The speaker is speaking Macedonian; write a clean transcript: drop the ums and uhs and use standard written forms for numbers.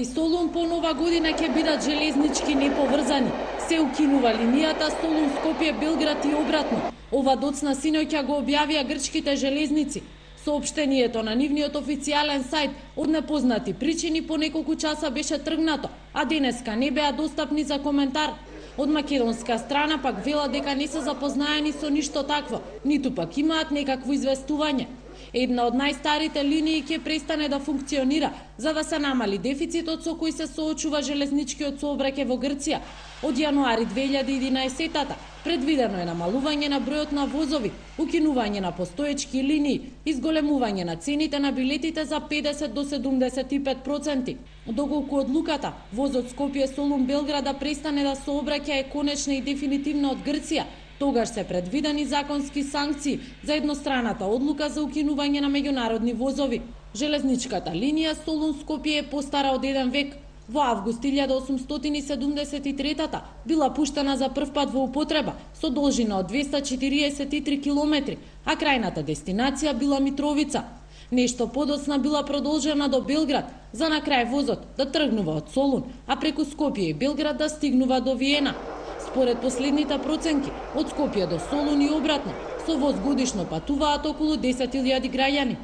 Солун по нова година ќе бидат железнички неповрзани. Се укинува линијата Солун-Скопје-Белград и обратно. Ова доцна синоќа го објавија грчките железници. Соопштението на нивниот официјален сајт од непознати причини по неколку часа беше тргнато, а денеска не беа достапни за коментар. Од македонска страна пак велат дека не се запознаени со ништо такво, ниту пак имаат некакво известување. Една од најстарите линии ќе престане да функционира за да се намали дефицитот со кој се соочува железничкиот сообраќај во Грција. Од јануари 2011 предвидено е намалување на бројот на возови, укинување на постоечки линии, изголемување на цените на билетите за 50 до 75%. Доколку одлуката возот Скопје-Солун-Белград да престане да сообраќа е конечна и дефинитивна од Грција, тогаш се предвидени законски санкции за едностраната одлука за укинување на меѓународни возови. Железничката линија Солун-Скопје е постара од 1 век. Во август 1873 била пуштена за прв пат во употреба со должина од 243 километри, а крајната дестинација била Митровица. Нешто подоцна била продолжена до Белград, за на крај возот да тргнува од Солун, а преку Скопје и Белград да стигнува до Виена. Според последните проценки, од Скопје до Солун и обратно, со воз годишно патуваат околу 10.000 граѓани.